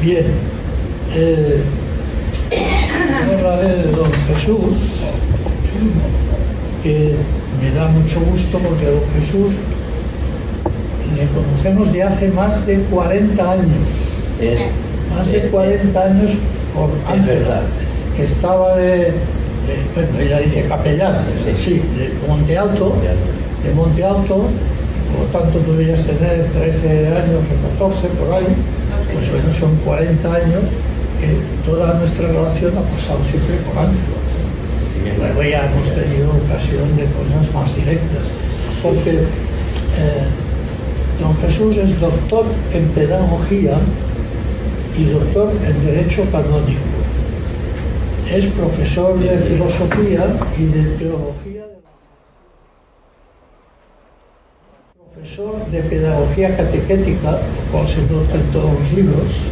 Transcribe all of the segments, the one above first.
Bien, yo hablaré de don Jesús, que me da mucho gusto porque don Jesús le conocemos de hace más de 40 años. Más de 40 años por Ángela, que estaba bueno, ella dice capellán, sí, de Monte Alto, y por lo tanto tú debías tener 13 años o 14 por ahí, pues bueno, son 40 años que toda nuestra relación ha pasado siempre por Ángela. Y luego ya hemos tenido ocasión de cosas más directas, porque don Jesús es doctor en pedagogía y doctor en Derecho Canónico. Es profesor de filosofía y de teología, profesor de pedagogía catequética, lo cual se nota en todos los libros,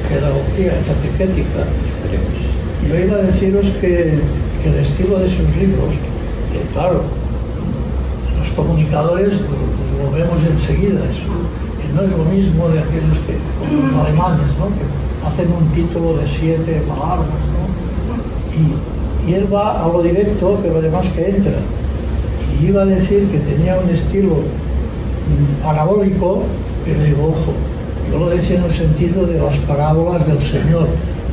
pedagogía catequética. Yo iba a deciros que el estilo de sus libros, que claro, los comunicadores lo vemos enseguida, que no es lo mismo de aquellos que, como los alemanes, ¿no?, que hacen un título de 7 palabras, ¿no? Y él va a lo directo, pero además que entra. Y iba a decir que tenía un estilo parabólico, pero digo, ojo, yo lo decía en el sentido de las parábolas del Señor,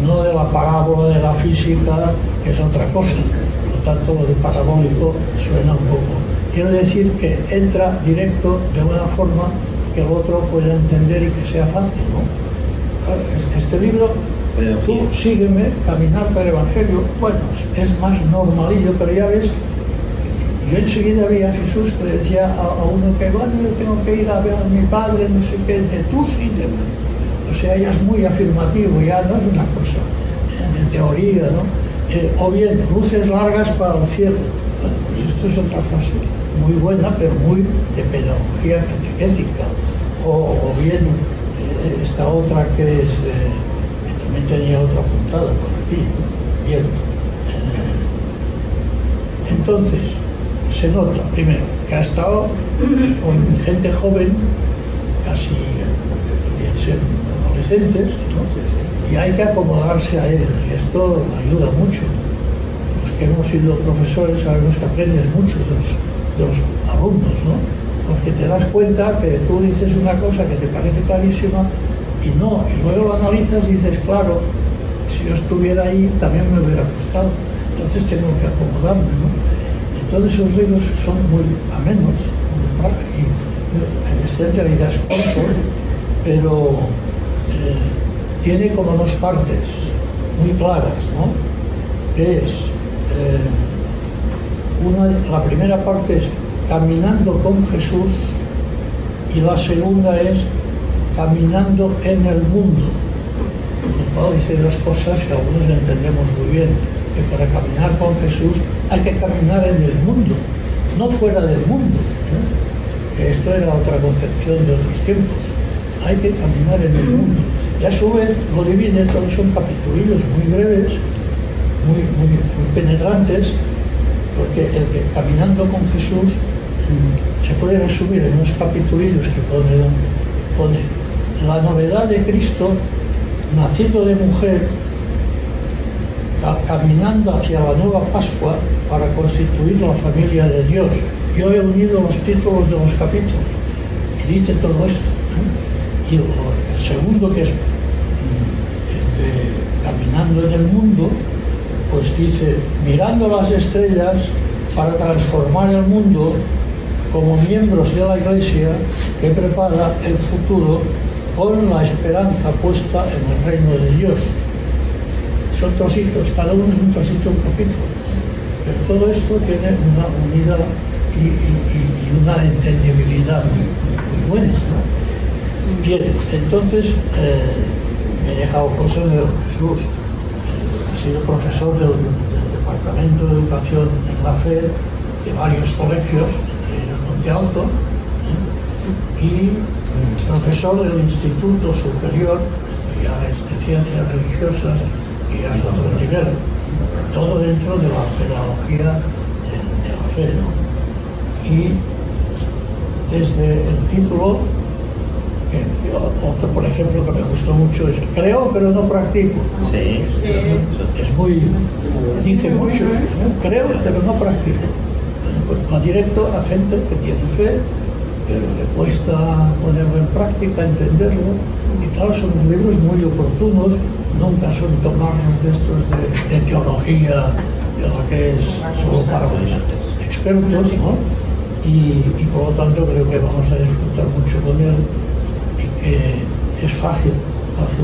no de la parábola de la física, que es otra cosa. Por lo tanto, lo de parabólico suena un poco. Quiero decir que entra directo de una forma que el otro pueda entender y que sea fácil, ¿no? Este libro, tú sígueme, caminar por el Evangelio, bueno, es más normalillo, pero ya ves, yo enseguida vi a Jesús que le decía a uno que, bueno, yo tengo que ir a ver a mi padre, no sé qué, dice, tú sígueme. O sea, ya es muy afirmativo, ya no es una cosa de teoría, ¿no? O bien, luces largas para el cielo. Bueno, pues esto es otra frase muy buena, pero muy de pedagogía catequética. O bien, esta otra que es, que también tenía otra apuntada por aquí, ¿no? Bien. Entonces, se nota, primero, que ha estado con gente joven, casi podrían ser adolescentes, ¿no? Y hay que acomodarse a ellos, y esto ayuda mucho. Los que hemos sido profesores sabemos que aprendes mucho de los alumnos, ¿no? Porque te das cuenta que tú dices una cosa que te parece clarísima y no, y luego lo analizas y dices, claro, si yo estuviera ahí también me hubiera gustado, entonces tengo que acomodarme, ¿no? Entonces esos libros son muy amenos, y este en realidad es corto, pero tiene como dos partes muy claras, ¿no? Que es, la primera parte es caminando con Jesús y la segunda es caminando en el mundo. ¿No? Dice dos cosas que algunos entendemos muy bien, que para caminar con Jesús hay que caminar en el mundo, no fuera del mundo, ¿no? Esto era otra concepción de otros tiempos. Hay que caminar en el mundo. Y a su vez lo divide, todos son capitulillos muy breves, muy penetrantes, porque el que caminando con Jesús se puede resumir en unos capitulillos que pone la novedad de Cristo, nacido de mujer, caminando hacia la nueva Pascua para constituir la familia de Dios. Yo he unido los títulos de los capítulos y dice todo esto, ¿eh? Y el segundo, que es caminando en el mundo, pues dice, mirando las estrellas para transformar el mundo como miembros de la Iglesia que prepara el futuro con la esperanza puesta en el reino de Dios. Son trocitos, cada uno es un trocito, un capítulo, pero todo esto tiene una unidad y una entendibilidad muy buena, ¿no? Bien, entonces me he dejado cosas de don Jesús. Ha sido profesor del Departamento de Educación en la Fe de varios colegios, entre ellos Monte Alto, y profesor del Instituto Superior, ya es de Ciencias Religiosas, y ya es otro nivel, todo dentro de la pedagogía de la fe, ¿no? Y desde el título Otro, por ejemplo, que me gustó mucho es creo pero no practico. Sí. Es muy, dice mucho, ¿no? Creo pero no practico. Bueno, pues va directo a gente que tiene fe, pero le cuesta ponerlo en práctica, entenderlo. Y claro, son libros muy oportunos, nunca son tomarlos de estos de teología, de lo que es solo para los expertos, ¿no? Y por lo tanto creo que vamos a disfrutar mucho con él y que es fácil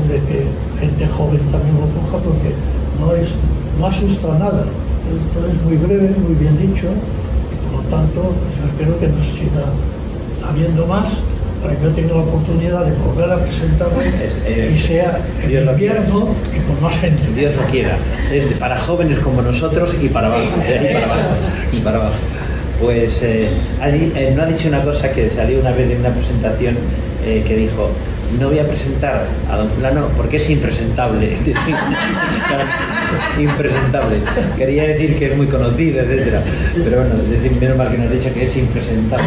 de que gente joven también lo coja porque no asusta nada. Esto es muy breve, muy bien dicho y por lo tanto pues, yo espero que nos siga habiendo más para que yo tenga la oportunidad de volver a presentarlo y sea en invierno y con más gente. Dios lo quiera. Es para jóvenes como nosotros y para abajo. Y para abajo. Pues no ha dicho una cosa que salió una vez de una presentación que dijo: no voy a presentar a don fulano porque es impresentable. Impresentable. Quería decir que es muy conocido, etcétera. Pero bueno, es decir, menos mal que nos ha dicho que es impresentable.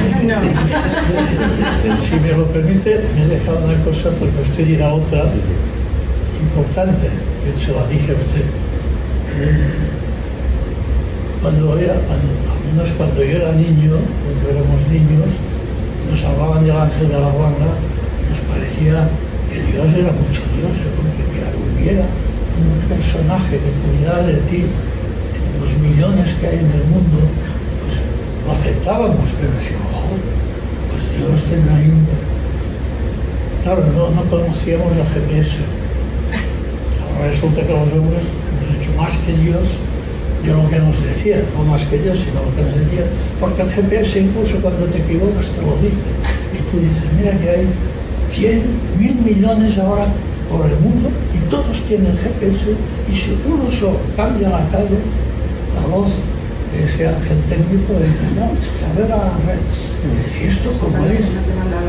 Si me lo permite, me he dejado una cosa porque usted dirá otra importante, que se la dije a usted. Cuando yo era niño, cuando éramos niños, nos hablaban del ángel de la guarda y nos parecía que Dios era mucho Dios, porque que hubiera un personaje que cuidara de ti, en los millones que hay en el mundo, pues lo aceptábamos, pero decíamos, joder, pues Dios tendrá ahí un... Claro, no conocíamos el GPS. Ahora resulta que los hombres hemos hecho más que Dios de lo que nos decía, no más que Dios, sino lo que nos decía, porque el GPS incluso cuando te equivocas te lo dice. Y tú dices, mira que hay 100, 1000 millones ahora por el mundo y todos tienen GPS y si uno solo cambia la calle, la voz de ese ángel técnico dice, no, a ver, ¿y esto cómo es?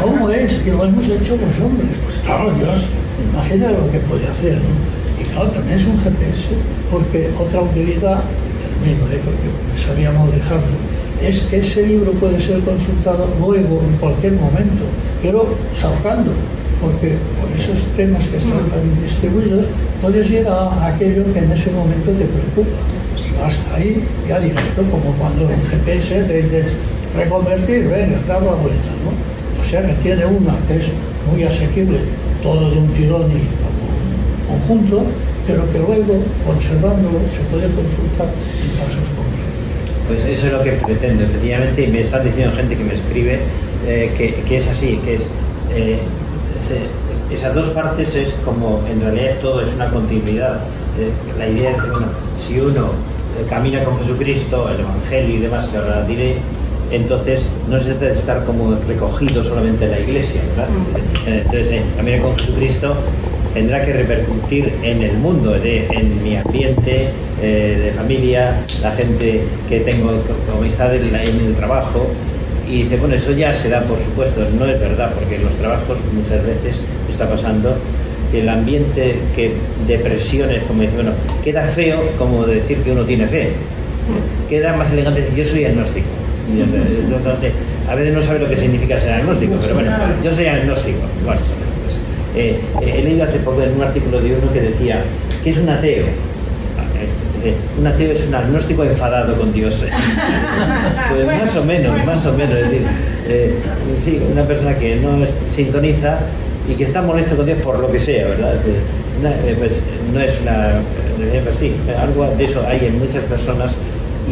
¿Cómo es? Que lo hemos hecho los hombres. Pues claro, Dios, imagina lo que puede hacer, ¿no? Y claro, también es un GPS, porque otra utilidad, y termino, porque me sabía mal dejarlo, es que ese libro puede ser consultado luego, en cualquier momento, pero saltando, porque por esos temas que están tan distribuidos, puedes ir a aquello que en ese momento te preocupa. Y vas ahí, ya directo, como cuando en GPS te dices, reconvertir, venga, dar la vuelta, ¿no? O sea que tiene una que es muy asequible, todo de un tirón y conjunto, pero que luego, conservándolo, se puede consultar en casos concretos. Pues eso es lo que pretendo, efectivamente, y me están diciendo gente que me escribe que es así, que es esas dos partes es como, en realidad todo es una continuidad. La idea es que, bueno, si uno camina con Jesucristo, el Evangelio y demás, que ahora diré, entonces no se trata de estar como recogido solamente en la iglesia, ¿verdad? Entonces, caminar con Jesucristo tendrá que repercutir en el mundo, en mi ambiente de familia, la gente que tengo como amistad en el trabajo. Y dice, bueno, eso ya se da, por supuesto, no es verdad, porque en los trabajos muchas veces está pasando que el ambiente de presiones, como dice, bueno, queda feo como decir que uno tiene fe, queda más elegante decir yo soy agnóstico. A veces no sabe lo que significa ser agnóstico, pero bueno, yo soy agnóstico. Bueno, he leído hace poco en un artículo de uno que decía, ¿qué es un ateo? Un ateo es un agnóstico enfadado con Dios. Pues más o menos, es decir, sí, una persona que no sintoniza y que está molesto con Dios por lo que sea, ¿verdad? Pues no es una... Pues sí, algo de eso hay en muchas personas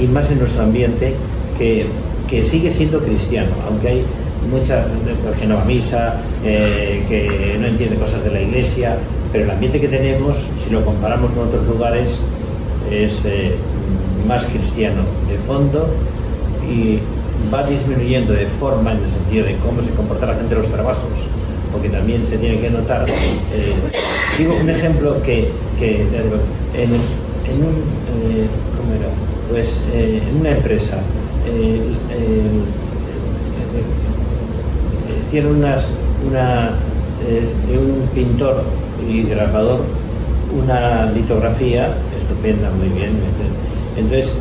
y más en nuestro ambiente que sigue siendo cristiano, aunque hay mucha que no va a misa, que no entiende cosas de la iglesia, pero el ambiente que tenemos, si lo comparamos con otros lugares, es más cristiano de fondo y va disminuyendo de forma en el sentido de cómo se comporta la gente en los trabajos, porque también se tiene que notar. Digo un ejemplo que en ¿cómo era? Pues en una empresa hicieron de un pintor y grabador una litografía estupenda, muy bien. Entonces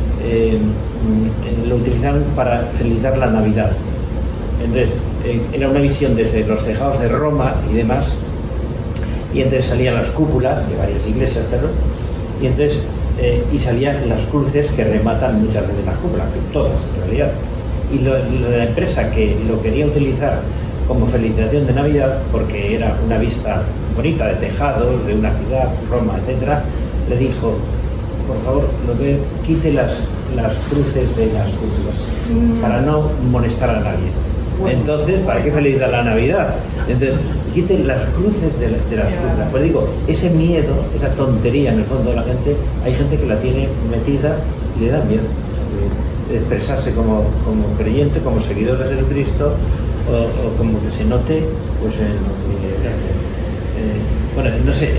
lo utilizaron para felicitar la Navidad. Entonces, era una visión desde los tejados de Roma y demás, y entonces salían las cúpulas de varias iglesias, ¿no? Y entonces y salían las cruces que rematan muchas veces las cúpulas, todas en realidad. Y la empresa que lo quería utilizar como felicitación de Navidad, porque era una vista bonita de tejados, de una ciudad, Roma, etcétera, le dijo, por favor, quite las cruces de las cúpulas, para no molestar a nadie. Entonces, ¿para qué felicitar la Navidad? Entonces, quiten las cruces de las cúpulas. Pues digo, ese miedo, esa tontería en el fondo de la gente, hay gente que la tiene metida y le da miedo de expresarse como creyente, como seguidor de Jesucristo, o como que se note, pues en lo que... bueno, no sé,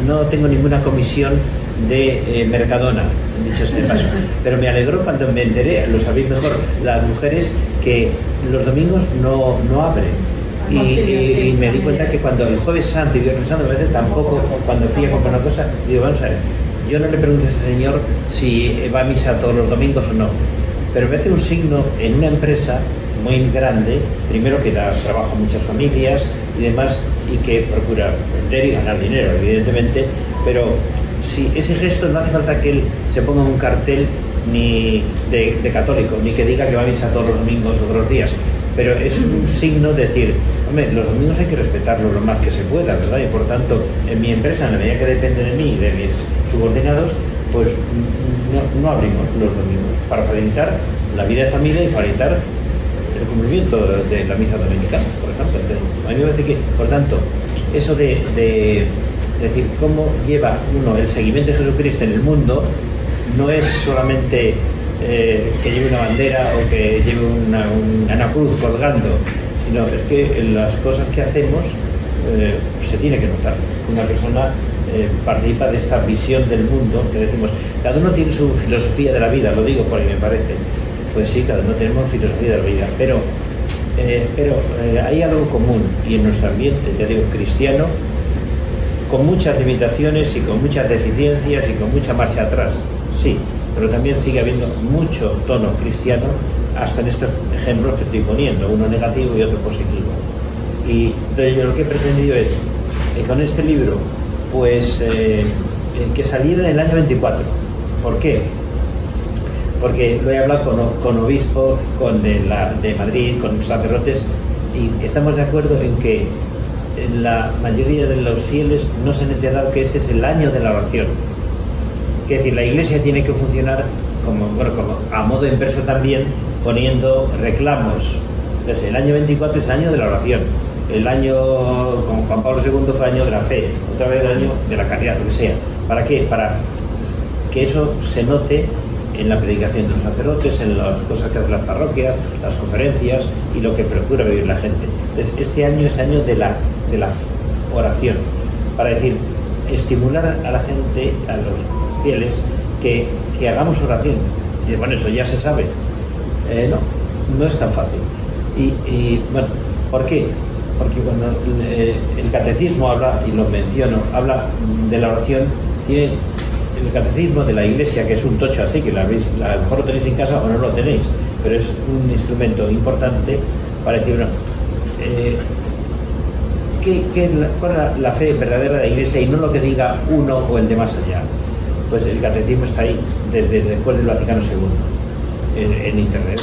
no tengo ninguna comisión de Mercadona, dicho sea de paso, pero me alegró cuando me enteré, lo sabéis mejor, las mujeres, que los domingos no abren. Y me di cuenta que cuando el Jueves Santo y Viernes Santo, me parece tampoco, cuando fui a comprar una cosa, digo, vamos a ver, yo no le pregunto a ese señor si va a misa todos los domingos o no, pero me hace un signo en una empresa muy grande, primero que da trabajo a muchas familias y demás, y que procura vender y ganar dinero, evidentemente, pero si ese gesto no hace falta que él se ponga un cartel ni de católico, ni que diga que va a misa todos los domingos o otros días, pero es un signo de decir, hombre, los domingos hay que respetarlos lo más que se pueda, ¿verdad? Y por tanto, en mi empresa, en la medida que depende de mí y de mis subordinados, pues no abrimos los domingos, para facilitar la vida de familia y facilitar el cumplimiento de la misa dominicana, por ejemplo. A mí me parece que, por tanto, eso de decir cómo lleva uno el seguimiento de Jesucristo en el mundo, no es solamente que lleve una bandera o que lleve una cruz colgando, sino es que en las cosas que hacemos se tiene que notar. Una persona participa de esta visión del mundo que decimos, cada uno tiene su filosofía de la vida, lo digo por ahí me parece. Pues sí, cada uno tenemos filosofía de la vida, pero hay algo común, y en nuestro ambiente, ya digo, cristiano, con muchas limitaciones y con muchas deficiencias y con mucha marcha atrás, sí, pero también sigue habiendo mucho tono cristiano, hasta en estos ejemplos que estoy poniendo, uno negativo y otro positivo. Y yo lo que he pretendido es, con este libro, pues que saliera en el año 24. ¿Por qué? Porque lo he hablado con obispos, de Madrid, con sacerdotes, y estamos de acuerdo en que la mayoría de los fieles no se han enterado que este es el año de la oración. Es decir, la Iglesia tiene que funcionar como a modo de empresa también, poniendo reclamos. Entonces, el año 24 es el año de la oración. El año, como Juan Pablo II, fue el año de la fe. Otra vez el año de la caridad, lo que sea. ¿Para qué? Para que eso se note en la predicación de los sacerdotes, en las cosas que hacen las parroquias, las conferencias y lo que procura vivir la gente. Entonces, este año es año de la oración, para decir, estimular a la gente, a los fieles, que hagamos oración. Y bueno, eso ya se sabe. No es tan fácil. Y bueno, ¿por qué? Porque cuando el catecismo habla, y lo menciono, habla de la oración, tiene el catecismo de la Iglesia, que es un tocho así, que a lo mejor lo tenéis en casa o no lo tenéis, pero es un instrumento importante para decir, bueno, ¿cuál es la fe verdadera de la Iglesia y no lo que diga uno o el de más allá? Pues el catecismo está ahí desde después del Vaticano II, en internet,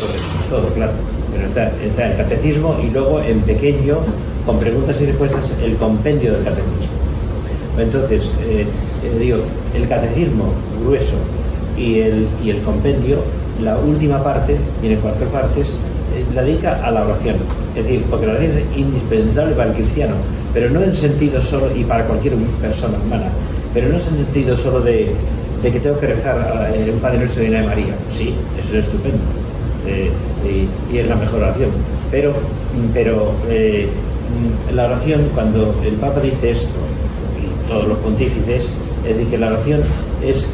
todo claro, pero está el catecismo y luego en pequeño, con preguntas y respuestas, el compendio del catecismo. Entonces, digo, el catecismo grueso y el compendio, la última parte, y en cualquier parte, la dedica a la oración. Es decir, porque la oración es indispensable para el cristiano, pero no en sentido solo, y para cualquier persona humana, pero no en sentido solo de que tengo que rezar un Padre Nuestro y una Ave María. Sí, eso es estupendo. Y es la mejor oración. Pero la oración, cuando el Papa dice esto, todos los pontífices, es decir, que la oración es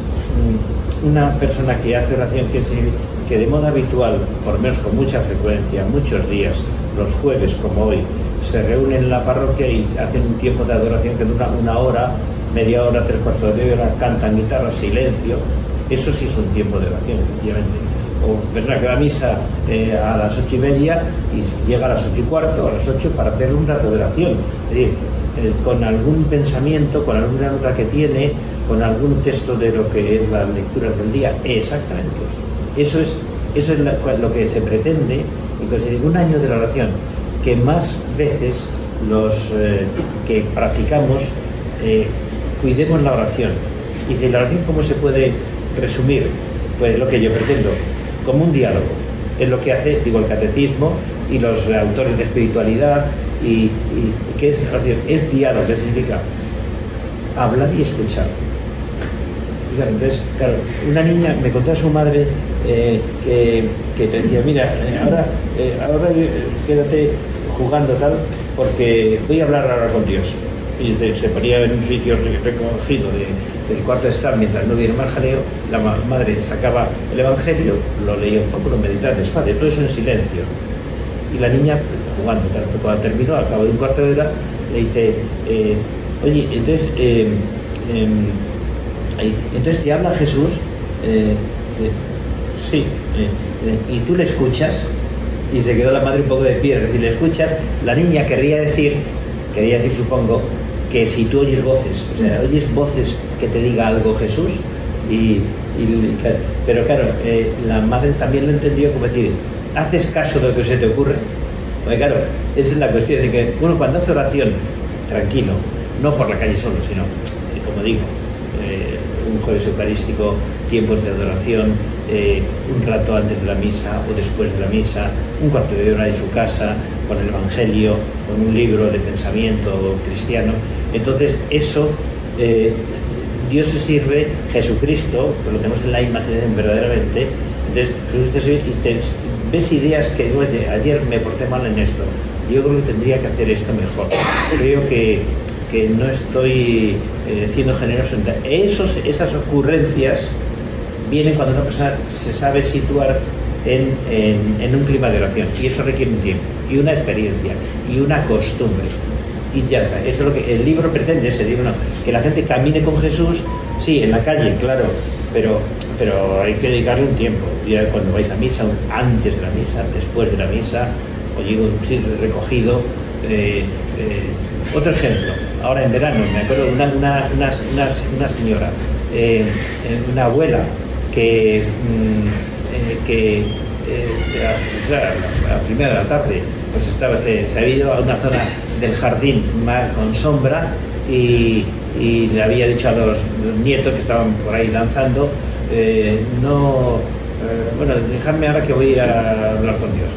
una persona que hace oración que de modo habitual, por lo menos con mucha frecuencia, muchos días, los jueves como hoy, se reúnen en la parroquia y hacen un tiempo de adoración que dura una hora, media hora, 3/4 de hora, cantan guitarra, silencio. Eso sí es un tiempo de oración, efectivamente. o persona que va a misa a las 8:30 y llega a las 8:15, a las 8 para hacer un rato de oración. Es decir, con algún pensamiento, con alguna nota que tiene, con algún texto de lo que es la lectura del día, exactamente. Eso es lo que se pretende, y pues en un año de la oración, que más veces los que practicamos cuidemos la oración. Y de la oración, ¿cómo se puede resumir? Pues lo que yo pretendo, como un diálogo. Es lo que hace, digo, el catecismo y los autores de espiritualidad. ¿Y qué es oración? Es diálogo, que significa hablar y escuchar. Entonces, claro, una niña me contó a su madre que le decía, mira, ahora quédate jugando tal, porque voy a hablar ahora con Dios. Y se ponía en un sitio recogido del cuarto de estar mientras no hubiera más jaleo. La madre sacaba el Evangelio, lo leía un poco, lo meditaba despacio, todo eso en silencio. Y la niña jugando, tal, cuando terminó, al cabo de un cuarto de hora, le dice, oye, entonces te habla Jesús. Sí. ¿Y tú le escuchas? Y se quedó la madre un poco de piedra. Es decir, le escuchas. La niña quería decir supongo, que si tú oyes voces, o sea, oyes voces que te diga algo Jesús, pero claro, la madre también lo entendió como decir, ¿haces caso de lo que se te ocurre? Porque claro, esa es la cuestión de que uno cuando hace oración, tranquilo, no por la calle solo, sino, como digo, un jueves eucarístico, tiempos de adoración, un rato antes de la misa o después de la misa, un cuarto de hora en su casa, con el Evangelio, con un libro de pensamiento cristiano. Entonces eso, Dios se sirve, Jesucristo, que lo tenemos en la imaginación verdaderamente. Entonces ves ideas que ayer me porté mal en esto, yo creo que tendría que hacer esto mejor, creo que no estoy siendo generoso. Esas ocurrencias vienen cuando una persona se sabe situar en un clima de oración, y eso requiere un tiempo y una experiencia y una costumbre, y ya está. Eso es lo que el libro pretende, ese libro, no, que la gente camine con Jesús, sí, en la calle, claro, pero hay que dedicarle un tiempo. Ya cuando vais a misa, antes de la misa, después de la misa, oye, un recogido. Otro ejemplo, ahora en verano, me acuerdo de una señora, una abuela que a la primera de la tarde pues se había ido a una zona del jardín con sombra y le había dicho a los nietos que estaban por ahí danzando, bueno, dejadme ahora que voy a hablar con Dios,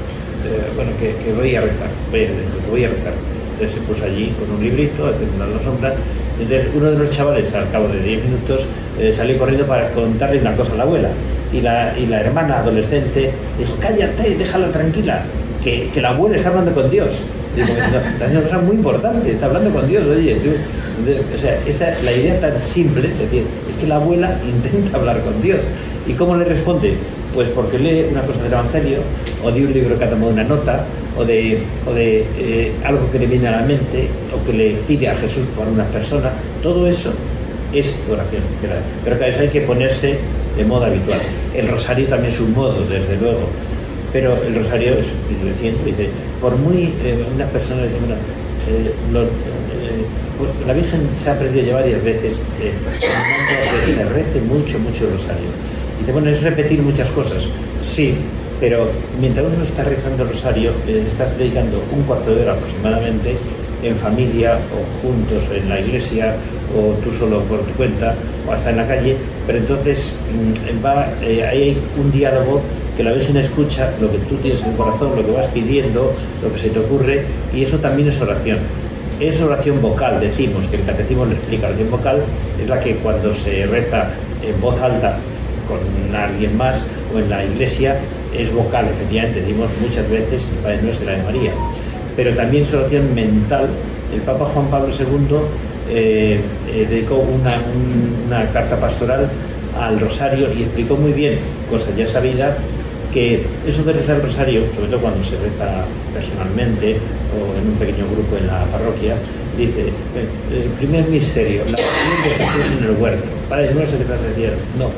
que voy a rezar, que voy a rezar. Entonces se puso allí con un librito, haciendo la sombra. Entonces uno de los chavales, al cabo de 10 minutos, salió corriendo para contarle una cosa a la abuela. Y la hermana adolescente dijo, cállate, déjala tranquila, que la abuela está hablando con Dios. Digo, está haciendo una cosa muy importante, está hablando con Dios, oye. O sea, la idea tan simple, es decir, es que la abuela intenta hablar con Dios. ¿Y cómo le responde? Pues porque lee una cosa del Evangelio, o de un libro que ha tomado una nota, o de algo que le viene a la mente, o que le pide a Jesús por una persona. Todo eso es oración, pero cada vez hay que ponerse de modo habitual. El rosario también es un modo, desde luego, pero el rosario es, dice, por muy una persona dice, bueno, pues la Virgen se ha aprendido ya varias veces que se rece mucho el rosario. Dice, bueno, es repetir muchas cosas, sí, pero mientras uno está rezando el rosario, estás dedicando un cuarto de hora aproximadamente en familia o juntos en la iglesia o tú solo por tu cuenta o hasta en la calle, pero entonces ahí hay un diálogo que la Virgen escucha lo que tú tienes en el corazón, lo que vas pidiendo, lo que se te ocurre, y eso también es oración. Es oración vocal, decimos, que el catecismo lo explica. La oración vocal es la que cuando se reza en voz alta con alguien más o en la iglesia es vocal, efectivamente, decimos muchas veces el Padre Nuestro y la de María. Pero también es oración mental. El Papa Juan Pablo II dedicó una carta pastoral al rosario y explicó muy bien, cosa ya sabida, que eso de rezar el rosario, sobre todo cuando se reza personalmente o en un pequeño grupo en la parroquia, dice, el primer misterio, la oración de Jesús en el huerto, Padre Nuestro que estás en el cielo. No,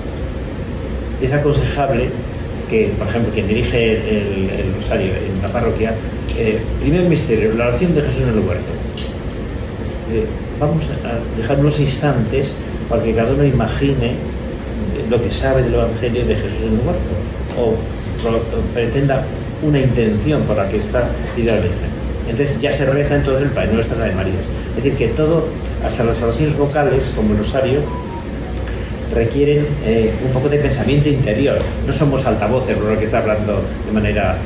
es aconsejable que, por ejemplo, quien dirige el rosario en la parroquia, primer misterio, la oración de Jesús en el huerto. Vamos a dejar unos instantes para que cada uno imagine lo que sabe del Evangelio de Jesús en el huerto, o pretenda una intención por la que está dirigida la Virgen. Entonces ya se reza entonces el Padre Nuestro, la de Marías. Es decir, que todo, hasta las oraciones vocales, como el rosario, requieren un poco de pensamiento interior. No somos altavoces, por lo que está hablando de manera...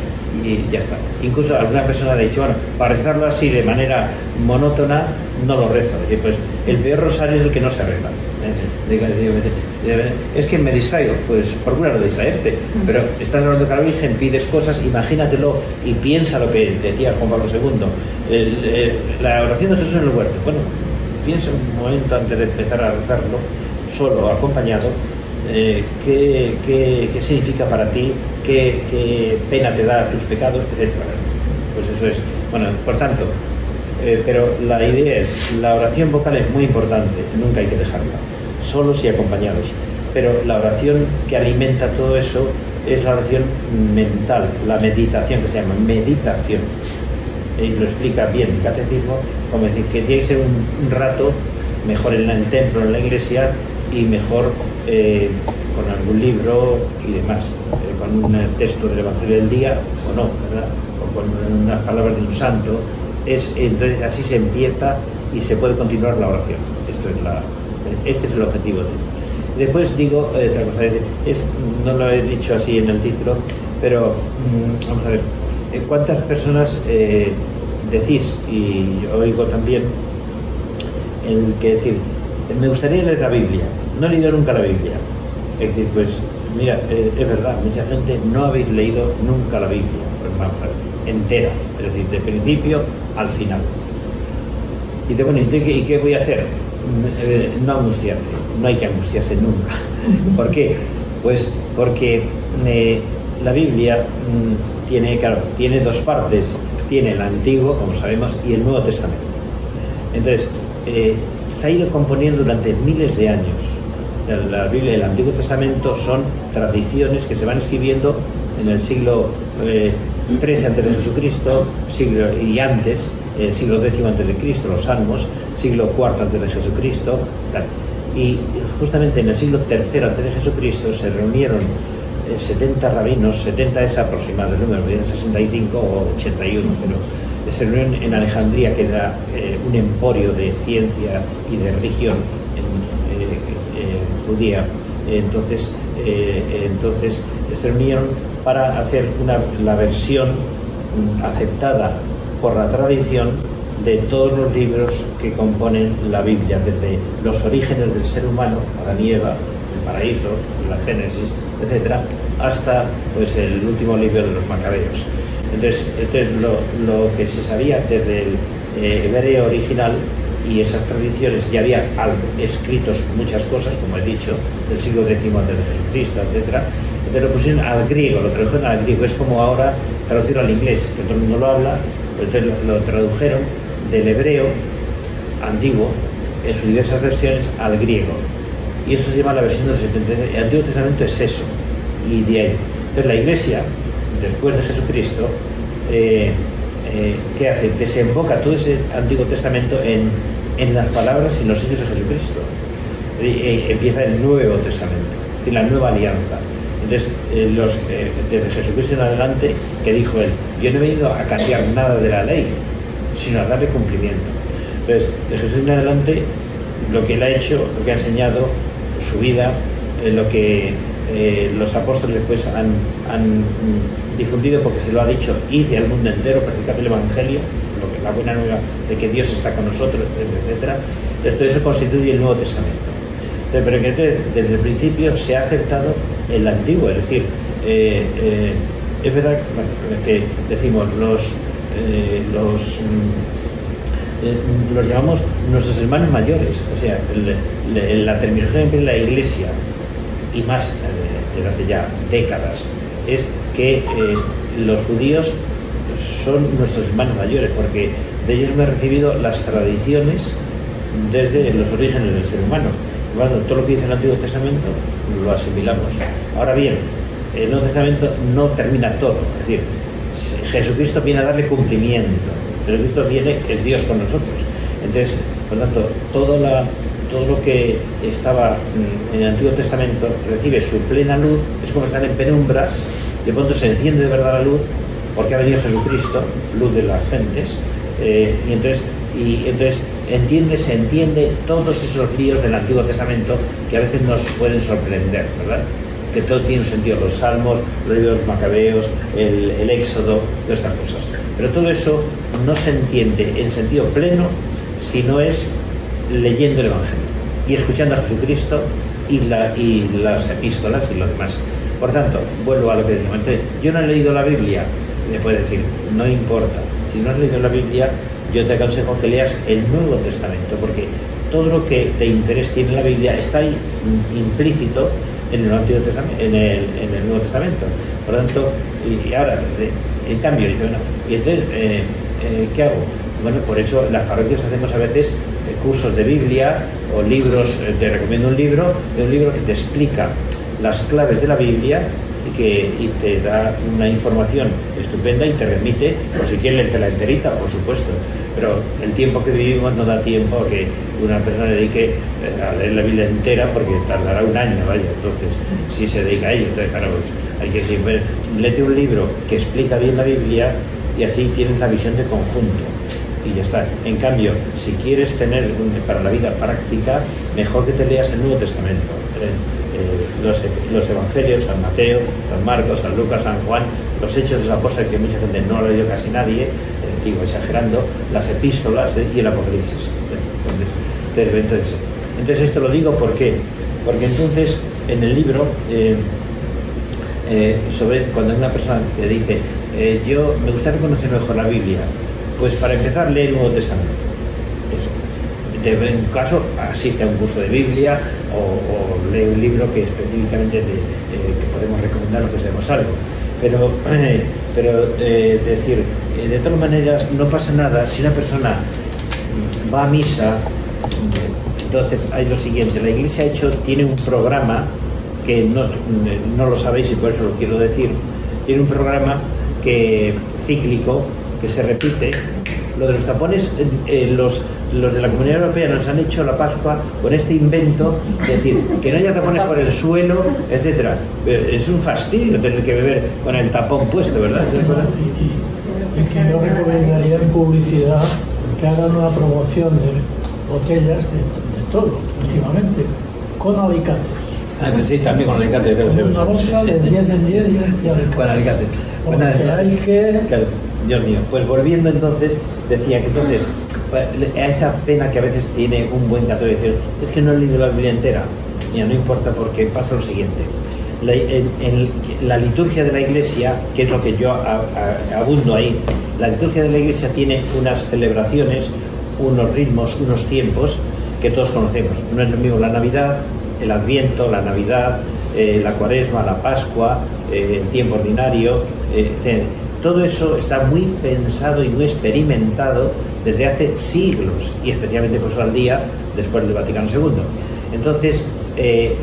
y ya está. Incluso alguna persona ha dicho, bueno, para rezarlo así de manera monótona, no lo rezo. Y pues el peor rosario es el que no se reza. Es que me distraigo, pues procura no distraerte, pero estás hablando con la Virgen, pides cosas, imagínatelo y piensa lo que decía Juan Pablo II. La oración de Jesús en el huerto, bueno, piensa un momento antes de empezar a rezarlo, solo, acompañado, qué significa para ti, qué pena te da tus pecados, etc. Pues eso es, bueno, por tanto, pero la idea es, la oración vocal es muy importante, nunca hay que dejarla, solos y acompañados, pero la oración que alimenta todo eso es la oración mental, la meditación, que se llama meditación, y lo explica bien el catecismo, como decir que tiene que ser un rato mejor en el templo, en la iglesia, y mejor con algún libro y demás, con un texto del Evangelio del día o no, ¿verdad? O con unas palabras de un santo. Entonces así se empieza y se puede continuar la oración. Este es el objetivo. Después digo otra cosa, no lo he dicho así en el título, pero vamos a ver, ¿cuántas personas decís, y yo oigo también, el que decir, me gustaría leer la Biblia, no he leído nunca la Biblia? Es decir, pues mira, es verdad, mucha gente no habéis leído nunca la Biblia, pues vamos a ver, entera, es decir, de principio al final. Y de bueno, ¿y qué voy a hacer? No angustiarte, no hay que angustiarse nunca. ¿Por qué? Pues porque la Biblia tiene dos partes, tiene el Antiguo, como sabemos, y el Nuevo Testamento. Entonces, se ha ido componiendo durante miles de años. La Biblia y el Antiguo Testamento son tradiciones que se van escribiendo en el siglo XIII antes de Jesucristo, y antes, siglo X antes de Cristo, los Salmos, siglo IV antes de Jesucristo, tal. Y justamente en el siglo III antes de Jesucristo se reunieron 70 rabinos, 70 es aproximado el número, 65 o 81, pero se reunieron en Alejandría, que era un emporio de ciencia y de religión judía. Entonces se reunieron para hacer la versión aceptada por la tradición de todos los libros que componen la Biblia, desde los orígenes del ser humano, Adán y Eva, el paraíso, la Génesis, etcétera, hasta pues el último libro de los Macabeos. Entonces lo que se sabía desde el hebreo original y esas tradiciones, ya había escritos muchas cosas, como he dicho, del siglo X antes de Jesucristo, etcétera. Entonces lo pusieron al griego, lo tradujeron al griego. Es como ahora traducirlo al inglés, que todo el mundo lo habla, pero entonces lo tradujeron del hebreo antiguo, en sus diversas versiones, al griego. Y eso se llama la versión del 73. El Antiguo Testamento es eso, y de ahí. Entonces la Iglesia, después de Jesucristo, ¿qué hace? Desemboca todo ese Antiguo Testamento en las palabras y los hechos de Jesucristo. Empieza el Nuevo Testamento, y la nueva alianza. Entonces, desde Jesucristo en adelante, que dijo él, yo no he venido a cambiar nada de la ley, sino a darle cumplimiento. Entonces, de Jesús en adelante, lo que él ha hecho, lo que ha enseñado, su vida, lo que los apóstoles pues han difundido, porque se lo ha dicho, id al mundo entero, practicad el Evangelio, la buena nueva de que Dios está con nosotros, etcétera. Esto eso constituye el Nuevo Testamento. Pero que desde el principio se ha aceptado el Antiguo, es decir, es verdad que decimos los llamamos nuestros hermanos mayores, o sea, la terminología de la Iglesia, y más desde hace ya décadas, es que los judíos son nuestros hermanos mayores, porque de ellos me he recibido las tradiciones desde los orígenes del ser humano. Bueno, todo lo que dice el Antiguo Testamento lo asimilamos. Ahora bien, el Nuevo Testamento no termina todo, es decir, Jesucristo viene a darle cumplimiento. Jesucristo es Dios con nosotros. Entonces, por lo tanto, todo lo que estaba en el Antiguo Testamento recibe su plena luz, es como estar en penumbras, de pronto se enciende de verdad la luz, porque ha venido Jesucristo, luz de las gentes, y entonces se entiende todos esos líos del Antiguo Testamento que a veces nos pueden sorprender, ¿verdad? Que todo tiene un sentido, los salmos, los libros macabeos, el Éxodo, todas estas cosas. Pero todo eso no se entiende en sentido pleno si no es leyendo el Evangelio y escuchando a Jesucristo y las epístolas y lo demás. Por tanto, vuelvo a lo que decíamos. Entonces, yo no he leído la Biblia, me puede decir, no importa. Si no has leído la Biblia, yo te aconsejo que leas el Nuevo Testamento, porque todo lo que de interés tiene la Biblia está ahí implícito en el Antiguo Testamento, en el Nuevo Testamento. Por lo tanto, y ahora, en cambio, dice, bueno, y entonces, ¿qué hago? Bueno, por eso en las parroquias hacemos a veces cursos de Biblia o libros, te recomiendo un libro que te explica las claves de la Biblia y te da una información estupenda y te remite, o si quieres leerte la enterita, por supuesto, pero el tiempo que vivimos no da tiempo a que una persona dedique a leer la Biblia entera, porque tardará un año, vaya. Entonces, si se dedica a ello, entonces claro, pues, hay que decir, bueno, léete un libro que explica bien la Biblia y así tienes la visión de conjunto y ya está. En cambio, si quieres tener para la vida práctica, mejor que te leas el Nuevo Testamento. Los evangelios, San Mateo, San Marcos, San Lucas, San Juan, los Hechos de los Apóstoles, que mucha gente no lo ha leído casi nadie, digo exagerando, las epístolas y el Apocalipsis. Entonces esto lo digo porque entonces en el libro sobre cuando una persona te dice yo me gustaría conocer mejor la Biblia, pues para empezar lee el Nuevo Testamento. En caso asiste a un curso de Biblia o lee un libro que específicamente que podemos recomendar lo que sabemos algo, pero decir, de todas maneras no pasa nada si una persona va a misa. Entonces hay lo siguiente, la Iglesia tiene un programa que no lo sabéis y por eso lo quiero decir, tiene un programa cíclico que se repite. Lo de los tapones, los de la Comunidad Europea nos han hecho la Pascua con este invento, es decir, que no haya tapones por el suelo, etcétera. Es un fastidio tener que beber con el tapón puesto, ¿verdad? Y que yo recomendaría en publicidad que hagan una promoción de botellas de todo, últimamente, con alicates. Ah, que sí, también con alicates. Una bolsa de 10 en 10 y alicates. Con alicates. Porque hay que... Claro, Dios mío. Pues volviendo entonces, decía que entonces, a esa pena que a veces tiene un buen católico, es que no he leído la Biblia entera. Mira, no importa, porque pasa lo siguiente. La liturgia de la Iglesia, que es lo que yo abundo ahí, la liturgia de la Iglesia tiene unas celebraciones, unos ritmos, unos tiempos que todos conocemos. No es lo mismo la Navidad, el Adviento, la Navidad, la Cuaresma, la Pascua, el tiempo ordinario, todo eso está muy pensado y muy experimentado desde hace siglos y especialmente pues al día después del Vaticano II. Entonces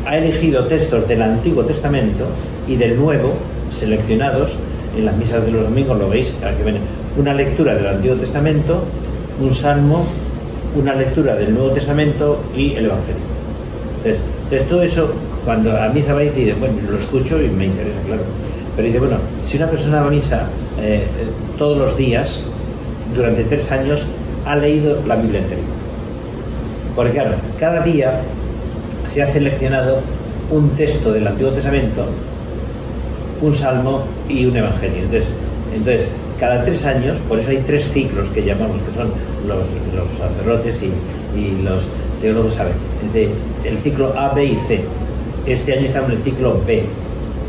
ha elegido textos del Antiguo Testamento y del Nuevo seleccionados en las misas de los domingos, lo veis, que viene una lectura del Antiguo Testamento, un salmo, una lectura del Nuevo Testamento y el Evangelio. Entonces todo eso, cuando a misa va y dice, bueno, lo escucho y me interesa, claro. Pero dice, bueno, si una persona va a misa todos los días, durante 3 años, ha leído la Biblia entera. Porque claro, cada día se ha seleccionado un texto del Antiguo Testamento, un salmo y un evangelio. Entonces cada 3 años, por eso hay 3 ciclos que llamamos, que son los sacerdotes y los teólogos saben. El ciclo A, B y C. Este año estamos en el ciclo B.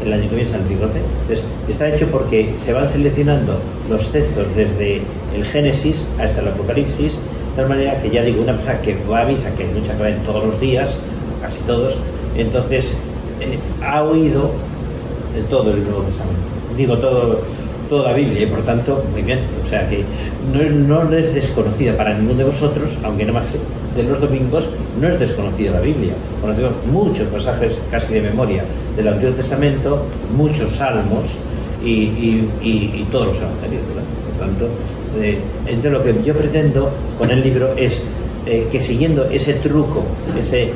El año que viene está en el ciclo C. Entonces, está hecho porque se van seleccionando los textos desde el Génesis hasta el Apocalipsis, de tal manera que ya digo, una persona que va a misa, que muchas que ven todos los días, casi todos, entonces ha oído todo el Nuevo Testamento. Digo todo, toda la Biblia y por tanto, muy bien, o sea que no es desconocida para ninguno de vosotros, aunque no más de los domingos no es desconocida la Biblia. Conocemos muchos pasajes casi de memoria del Antiguo Testamento, muchos salmos y todos los evangelios, ¿verdad? Por tanto, entre lo que yo pretendo con el libro es que siguiendo ese truco, ese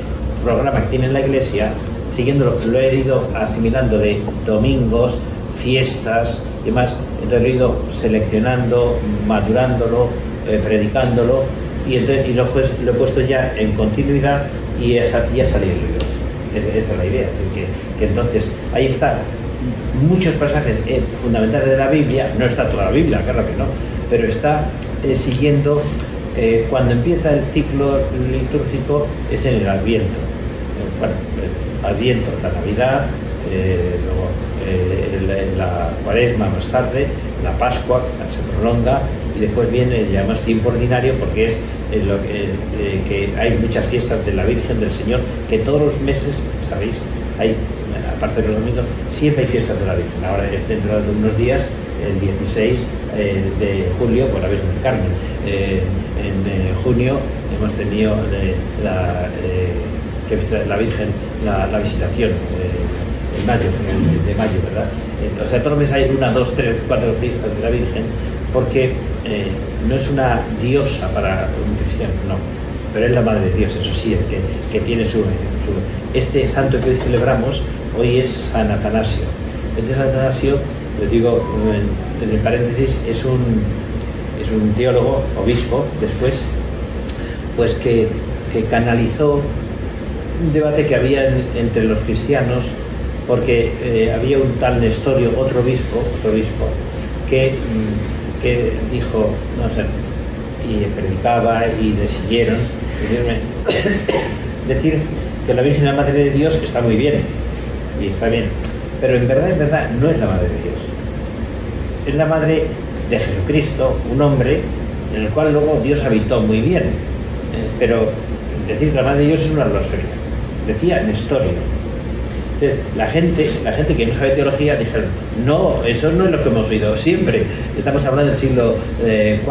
programa que tiene la Iglesia, siguiéndolo, lo he ido asimilando de domingos, fiestas y demás, entonces lo he ido seleccionando, madurándolo, predicándolo y lo he puesto ya en continuidad y ya salió el libro. Esa es la idea, que entonces ahí están muchos pasajes fundamentales de la Biblia, no está toda la Biblia, claro que no, pero está siguiendo, cuando empieza el ciclo litúrgico es en el Adviento. Bueno, Adviento, la Navidad, luego la Cuaresma más tarde, la Pascua se prolonga y después viene ya más tiempo ordinario porque es que hay muchas fiestas de la Virgen, del Señor, que todos los meses, ¿sabéis? Hay, aparte de los domingos, siempre hay fiestas de la Virgen. Ahora es dentro de unos días, el 16 de julio, por la Virgen del Carmen. En junio hemos tenido la Virgen, la visitación en mayo, de mayo, ¿verdad? O sea, todos los meses hay 1, 2, 3, 4 fiestas de la Virgen, porque no es una diosa para un cristiano, no, pero es la Madre de Dios, eso sí, que tiene su... Este santo que hoy celebramos, hoy es San Atanasio. Este San Atanasio, les digo, entre paréntesis, es un teólogo, obispo, después, pues que canalizó un debate que había entre los cristianos, porque había un tal Nestorio, otro obispo, que dijo, no sé, y predicaba y le siguieron, decir que la Virgen, la Madre de Dios, está muy bien, y está bien, pero en verdad no es la Madre de Dios, es la Madre de Jesucristo, un hombre en el cual luego Dios habitó muy bien, pero decir que la Madre de Dios es una blasfemia, decía Nestorio. Entonces, la gente que no sabe teología dijeron, no, eso no es lo que hemos oído siempre, estamos hablando del siglo IV,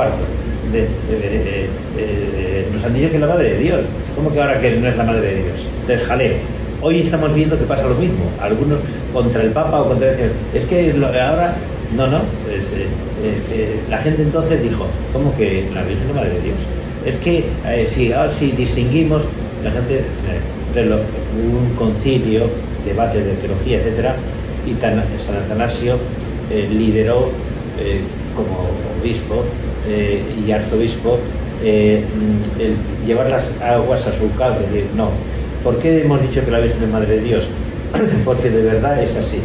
nos han dicho que es la Madre de Dios, ¿cómo que ahora que no es la Madre de Dios? Del jaleo. Hoy estamos viendo que pasa lo mismo, algunos contra el Papa o contra el Señor. Es que ahora, no, la gente entonces dijo, ¿cómo que la Virgen es la Madre de Dios? Es que si distinguimos, la gente, un concilio, debates de teología, etcétera, y San Atanasio lideró como obispo y arzobispo el llevar las aguas a su cauce, es decir, no, ¿por qué hemos dicho que la Virgen es Madre de Dios? Porque de verdad es así.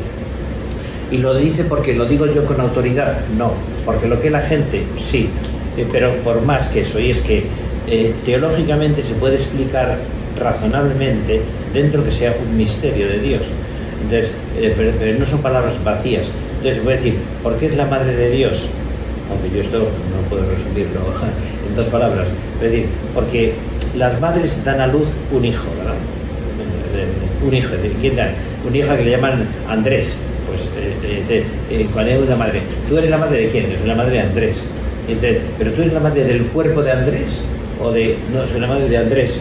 Y lo dice porque lo digo yo con autoridad, no, porque lo que la gente, sí, pero por más que eso, y es que teológicamente se puede explicar razonablemente dentro que sea un misterio de Dios. Entonces, pero no son palabras vacías. Entonces voy a decir, ¿por qué es la Madre de Dios? Aunque yo esto no puedo resumirlo en 2 palabras. Es decir, porque las madres dan a luz un hijo, ¿verdad? Un hijo, ¿quién da? Un hijo que le llaman Andrés. Pues cuando hay una madre, ¿tú eres la madre de quién? Es la madre de Andrés. Entonces, ¿pero tú eres la madre del cuerpo de Andrés? No, soy la madre de Andrés,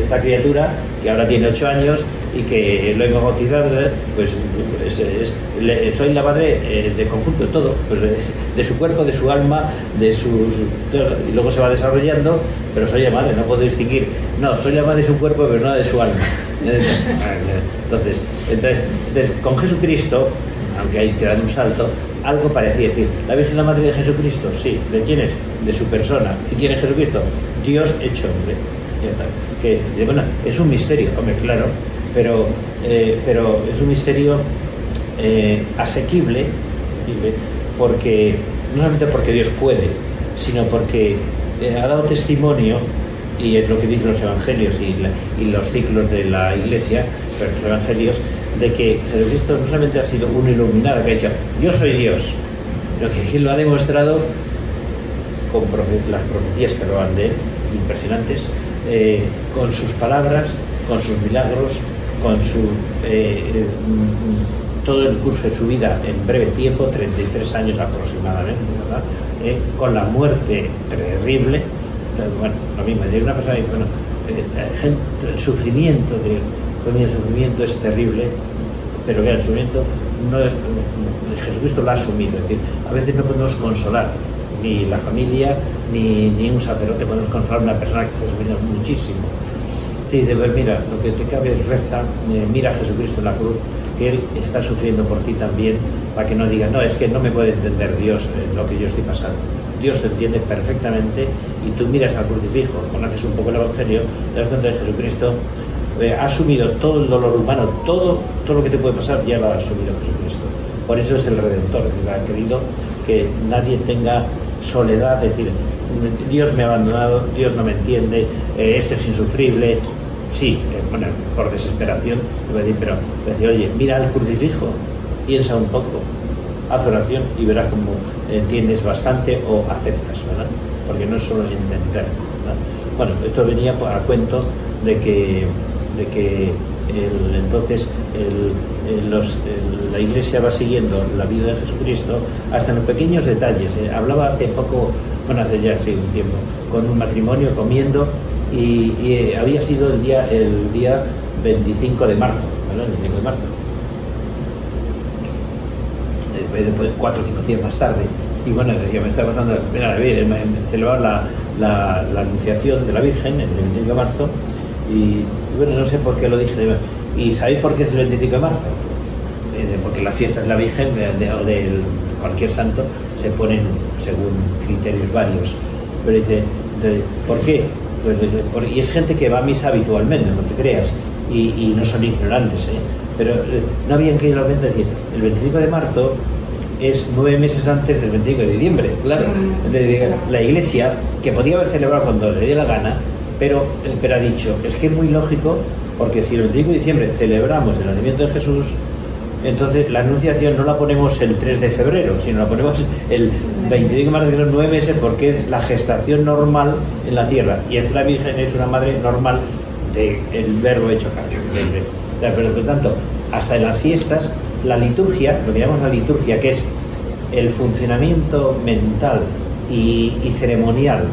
esta criatura que ahora tiene 8 años y que lo hemos bautizado, pues soy la madre de conjunto de todo, pues, de su cuerpo, de su alma, y luego se va desarrollando, pero soy la madre, no puedo distinguir, no, soy la madre de su cuerpo, pero no de su alma. Entonces, con Jesucristo, aunque hay que dar un salto, algo parecía decir, ¿la Virgen es la Madre de Jesucristo? Sí. ¿De quién es? De su persona. ¿Y quién es Jesucristo? Dios hecho hombre. Que, bueno, es un misterio, hombre, claro, pero es un misterio asequible, porque no solamente porque Dios puede, sino porque ha dado testimonio, y es lo que dicen los evangelios y los ciclos de la Iglesia, pero los evangelios, de que Jesucristo no solamente ha sido un iluminado que ha dicho yo soy Dios, sino que lo ha demostrado con las profecías que hablaban de él, impresionantes, con sus palabras, con sus milagros, con su todo el curso de su vida en breve tiempo, 33 años aproximadamente, ¿verdad? Con la muerte terrible. Bueno, lo mismo, de una persona que dice, bueno, el sufrimiento el sufrimiento es terrible, pero que el sufrimiento Jesucristo lo ha asumido. Es decir, a veces no podemos consolar, ni la familia, ni un sacerdote podemos consolar a una persona que está sufriendo muchísimo. Sí, de ver, mira, lo que te cabe es reza, mira a Jesucristo en la cruz, que Él está sufriendo por ti también, para que no digas, no, es que no me puede entender Dios lo que yo estoy pasando. Dios te entiende perfectamente y tú miras al crucifijo, conoces un poco el Evangelio, te das cuenta de Jesucristo, ha asumido todo el dolor humano, todo lo que te puede pasar, ya lo ha asumido Jesucristo. Por eso es el Redentor, que ha querido que nadie tenga soledad, es decir, Dios me ha abandonado, Dios no me entiende, esto es insufrible. Sí, bueno, por desesperación, pero decir, oye, mira al crucifijo, piensa un poco, haz oración y verás cómo entiendes bastante o aceptas, ¿verdad? Porque no es solo entender, ¿verdad? Bueno, esto venía a cuento de que la Iglesia va siguiendo la vida de Jesucristo hasta en los pequeños detalles. Hablaba hace poco, bueno, hace ya sí, un tiempo, con un matrimonio comiendo y había sido el día 25 de marzo, ¿verdad? El 25 de marzo. Después 4 o 5 días más tarde, y bueno, decía, me estaba pasando, celebraba la anunciación de la Virgen el 25 de marzo, y bueno, no sé por qué lo dije. ¿Y sabéis por qué es el 25 de marzo? Porque las fiestas de la Virgen o de cualquier santo se ponen según criterios varios. Pero dice, ¿por qué? Y es gente que va a misa habitualmente, no te creas, y no son ignorantes, pero no habían que ir a decir, el 25 de marzo es 9 meses antes del 25 de diciembre, claro. Entonces, la Iglesia, que podía haber celebrado cuando le dé la gana, pero ha dicho, es que es muy lógico, porque si el 25 de diciembre celebramos el nacimiento de Jesús, entonces la anunciación no la ponemos el 3 de febrero, sino la ponemos el 25 de marzo, de los 9 meses, porque es la gestación normal en la tierra, y la Virgen es una madre normal del verbo hecho carne. Pero por lo tanto, hasta en las fiestas, la liturgia, lo que llamamos la liturgia, que es el funcionamiento mental y ceremonial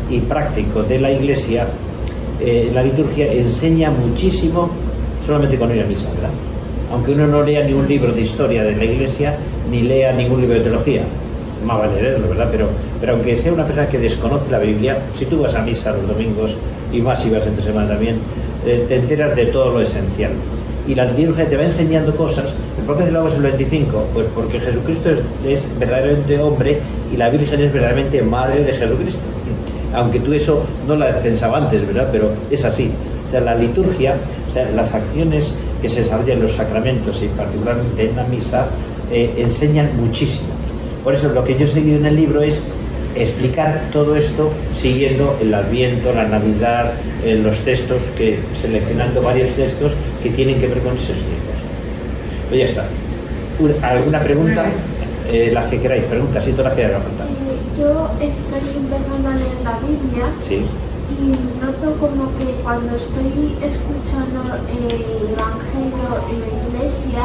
y práctico de la Iglesia, la liturgia enseña muchísimo solamente con ir a misa, ¿verdad? Aunque uno no lea ningún libro de historia de la Iglesia, ni lea ningún libro de teología, más vale leerlo, ¿verdad? Pero aunque sea una persona que desconoce la Biblia, si tú vas a misa los domingos, y más si vas entre semana también, te enteras de todo lo esencial. Y la liturgia te va enseñando cosas. ¿Por qué celebramos el 25? Pues porque Jesucristo es verdaderamente hombre y la Virgen es verdaderamente madre de Jesucristo. Aunque tú eso no lo has pensado antes, ¿verdad? Pero es así. O sea, la liturgia, o sea, las acciones que se desarrollan en los sacramentos y particularmente en la misa, enseñan muchísimo. Por eso lo que yo he seguido en el libro es explicar todo esto siguiendo el Adviento, la Navidad, los textos, seleccionando varios textos que tienen que ver con esos tiempos. Pues ya está. ¿Alguna pregunta? Las que queráis, preguntas, si todas las que haga falta. Yo estoy empezando a leer la Biblia. Sí. Y noto como que cuando estoy escuchando el Evangelio en la iglesia,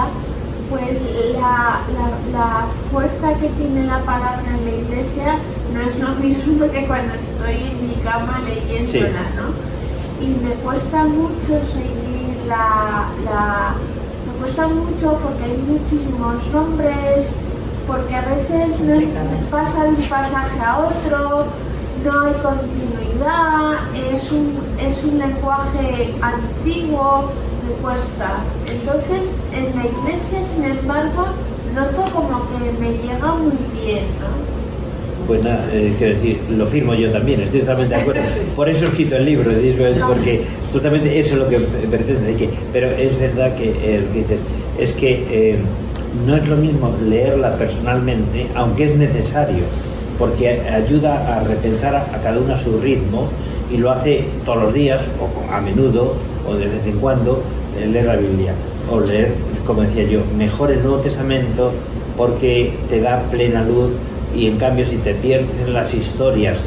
pues la fuerza que tiene la palabra en la iglesia no es lo mismo que cuando estoy en mi cama leyéndola, ¿no? Y me cuesta mucho seguir me cuesta mucho porque hay muchísimos nombres, porque a veces no pasa de un pasaje a otro, no hay continuidad, es un lenguaje antiguo, me cuesta. Entonces, en la iglesia, sin embargo, noto como que me llega muy bien, ¿no? Pues nada, quiero decir, lo firmo yo también, estoy totalmente de acuerdo. Por eso he escrito el libro, porque justamente eso es lo que pretende. Pero es verdad que dices, es que no es lo mismo leerla personalmente, aunque es necesario, porque ayuda a repensar a cada uno a su ritmo, y lo hace todos los días, o a menudo, o de vez en cuando, leer la Biblia, o leer, como decía yo, mejor el Nuevo Testamento, porque te da plena luz. Y en cambio, si te pierdes en las historias,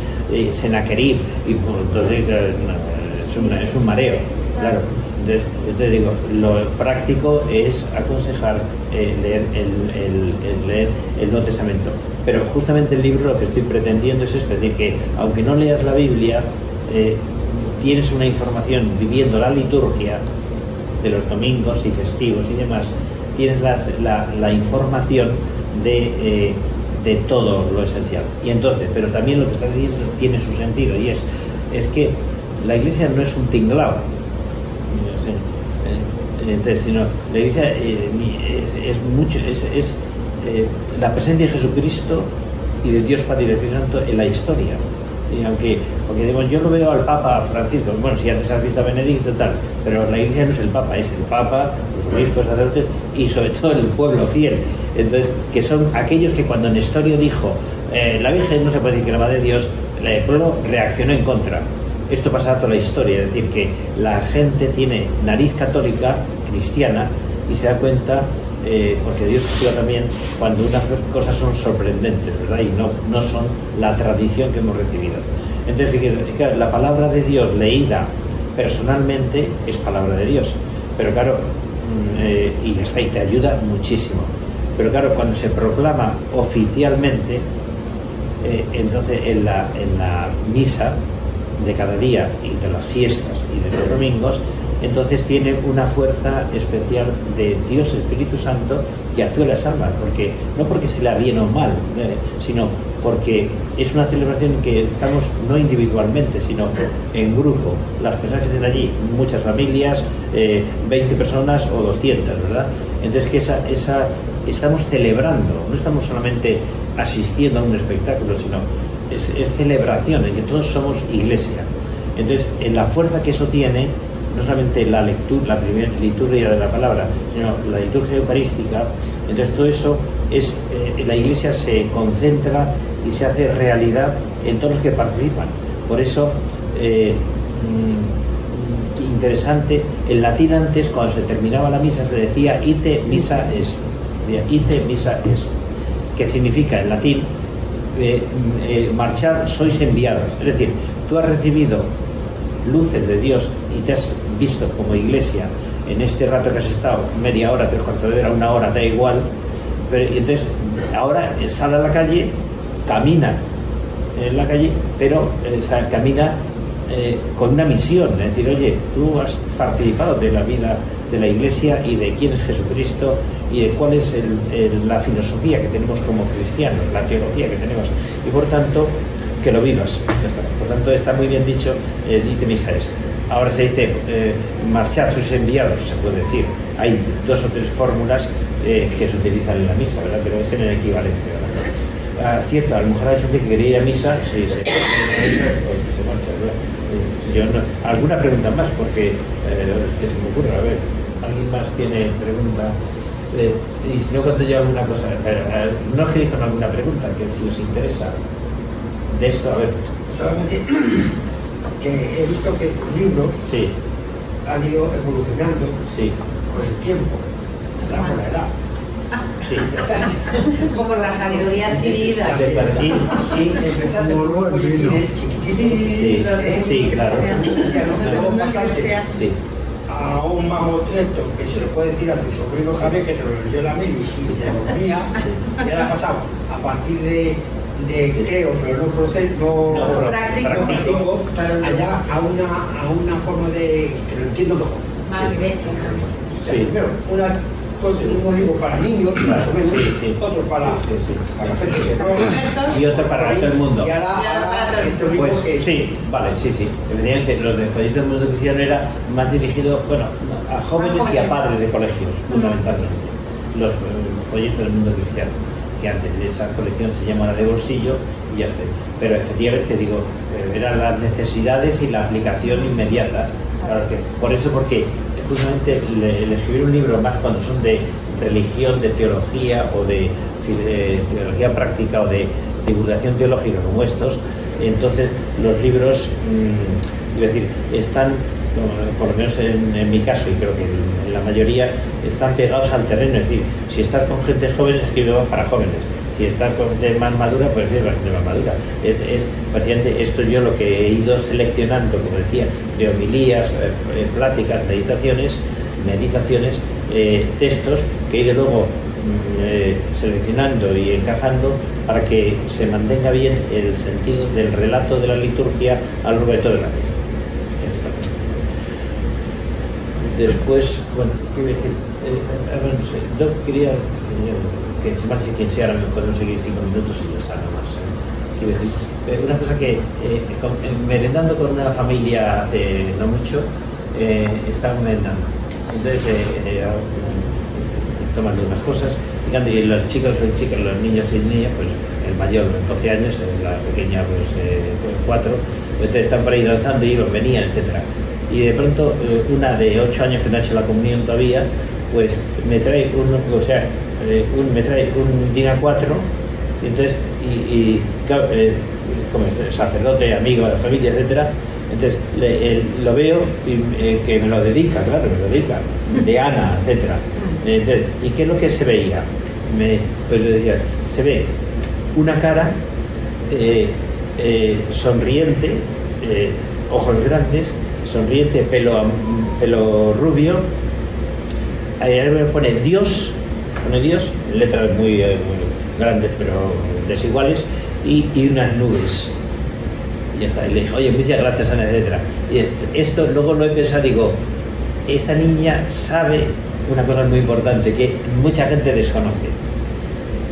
Sennacherib, y entonces es un mareo, claro. Entonces digo, lo práctico es aconsejar leer el Nuevo Testamento. Pero justamente el libro lo que estoy pretendiendo es esto, es decir, que aunque no leas la Biblia, tienes una información viviendo la liturgia de los domingos y festivos y demás, tienes la información de todo lo esencial. Y entonces, pero también lo que está diciendo tiene su sentido, y es que la Iglesia no es un tinglao, entonces, sino la Iglesia es la presencia de Jesucristo y de Dios Padre y del Espíritu Santo en la historia. Y aunque digo, yo lo veo al Papa Francisco, bueno, si antes has visto a Benedicto y tal, pero la Iglesia no es el Papa, es el Papa, los obispos, sacerdotes y sobre todo el pueblo fiel. Entonces, que son aquellos que cuando Nestorio dijo la Virgen no se puede decir que era Madre de Dios, el pueblo reaccionó en contra. Esto pasará toda la historia, es decir, que la gente tiene nariz católica, cristiana, y se da cuenta, porque Dios castiga también cuando unas cosas son sorprendentes, ¿verdad? Y no son la tradición que hemos recibido. Entonces, claro, la palabra de Dios leída personalmente es palabra de Dios, pero claro, y ya está, y te ayuda muchísimo. Pero claro, cuando se proclama oficialmente, entonces en la misa de cada día y de las fiestas y de los domingos, entonces tiene una fuerza especial de Dios Espíritu Santo que actúa en las almas, porque no porque se lea bien o mal, sino porque es una celebración en que estamos no individualmente, sino en grupo, las personas que estén allí, muchas familias, 20 personas o 200, ¿verdad? Entonces que estamos celebrando, no estamos solamente asistiendo a un espectáculo, sino es celebración, en que todos somos iglesia. Entonces, en la fuerza que eso tiene, no solamente la lectura, la primera liturgia de la palabra, sino la liturgia eucarística, entonces todo eso es, la iglesia se concentra y se hace realidad en todos los que participan. Por eso, interesante, en latín antes, cuando se terminaba la misa, se decía ite missa est, que significa en latín marchad, sois enviados. Es decir, tú has recibido luces de Dios y te has visto como iglesia en este rato que has estado, media hora, 3/4 de hora, 1 hora, da igual, pero y entonces ahora sale a la calle, camina en la calle, pero camina con una misión, es decir, oye, tú has participado de la vida de la iglesia y de quién es Jesucristo y de cuál es la filosofía que tenemos como cristianos, la teología que tenemos, y por tanto que lo vivas. Por tanto, está muy bien dicho, dite misa es. Ahora se dice marchar sus enviados, se puede decir. Hay 2 o 3 fórmulas que se utilizan en la misa, ¿verdad? Pero es en el equivalente, ¿verdad? Cierto, a lo mejor hay gente que quería ir a misa, sí, se marcha, ¿verdad? Yo no, alguna pregunta más, porque que se me ocurre, a ver, ¿alguien más tiene pregunta? Y si no, cuento yo alguna cosa, no os con alguna pregunta, que si os interesa de esto, a ver. Solamente que he visto que el libro sí. ha ido evolucionando sí. con el tiempo, será por la edad. Sí. Como la sabiduría adquirida. Y empezaste por un poquito chiquitito. Sí, claro. Luego pasaste Sí. a un mamotreto que se lo puede decir a tu sobrino Javier, que se lo leyó la Meli y se lo mía, y ahora ha pasado a partir de creo, pero no proceso, no práctico, allá a una forma de que lo entiendo mejor. Más directo. Sí. Primero, uno digo para niños, más o menos, otro para gente que no, y otro para todo el mundo. Y ahora estos libros pues que... sí, vale, sí. Evidentemente los de Folletos del Mundo Cristiano era más dirigido, bueno, a jóvenes y a padres de colegios, fundamentalmente. Los folletos del Mundo Cristiano, que antes de esa colección se llama la de bolsillo y ya sé. Pero efectivamente digo, eran las necesidades y la aplicación inmediata. Claro que, por eso, porque justamente el escribir un libro más cuando son de religión, de teología o de teología práctica o de divulgación teológica como estos, entonces los libros, es decir, están, por lo menos en mi caso y creo que en la mayoría, están pegados al terreno. Es decir, si estás con gente joven, escribe para jóvenes. Si estás con gente más madura, pues es bastante más madura. Es básicamente esto yo lo que he ido seleccionando, como decía, de homilías, pláticas, meditaciones, textos que he ido luego seleccionando y encajando para que se mantenga bien el sentido del relato de la liturgia a lo largo de toda la vida. Después, bueno, ¿qué iba a decir? No sé, yo quería que se marche quien sea, ahora me podemos seguir 5 minutos y ya está, nada más. Quiero decir, una cosa que, merendando con una familia hace no mucho, estaba merendando. Entonces, tomando unas cosas, y los chicos, los niños y niñas, pues el mayor 12 años, la pequeña pues 4, entonces están por ahí danzando, iban, venían, etc. Y de pronto una de 8 años que no ha hecho la comunión todavía, pues me trae me trae un DIN A4, y entonces, claro, como sacerdote, amigo de la familia, etc. Entonces lo veo y que me lo dedica, claro, me lo dedica, de Ana, etc. Entonces, ¿y qué es lo que se veía? Pues decía, se ve una cara sonriente, ojos grandes, sonriente, pelo rubio, ahí me pone Dios, en letras muy grandes pero desiguales, y unas nubes. Y ya está. Y le dije, oye, muchas gracias, Ana, etc. Y esto luego lo he pensado, digo, esta niña sabe una cosa muy importante que mucha gente desconoce.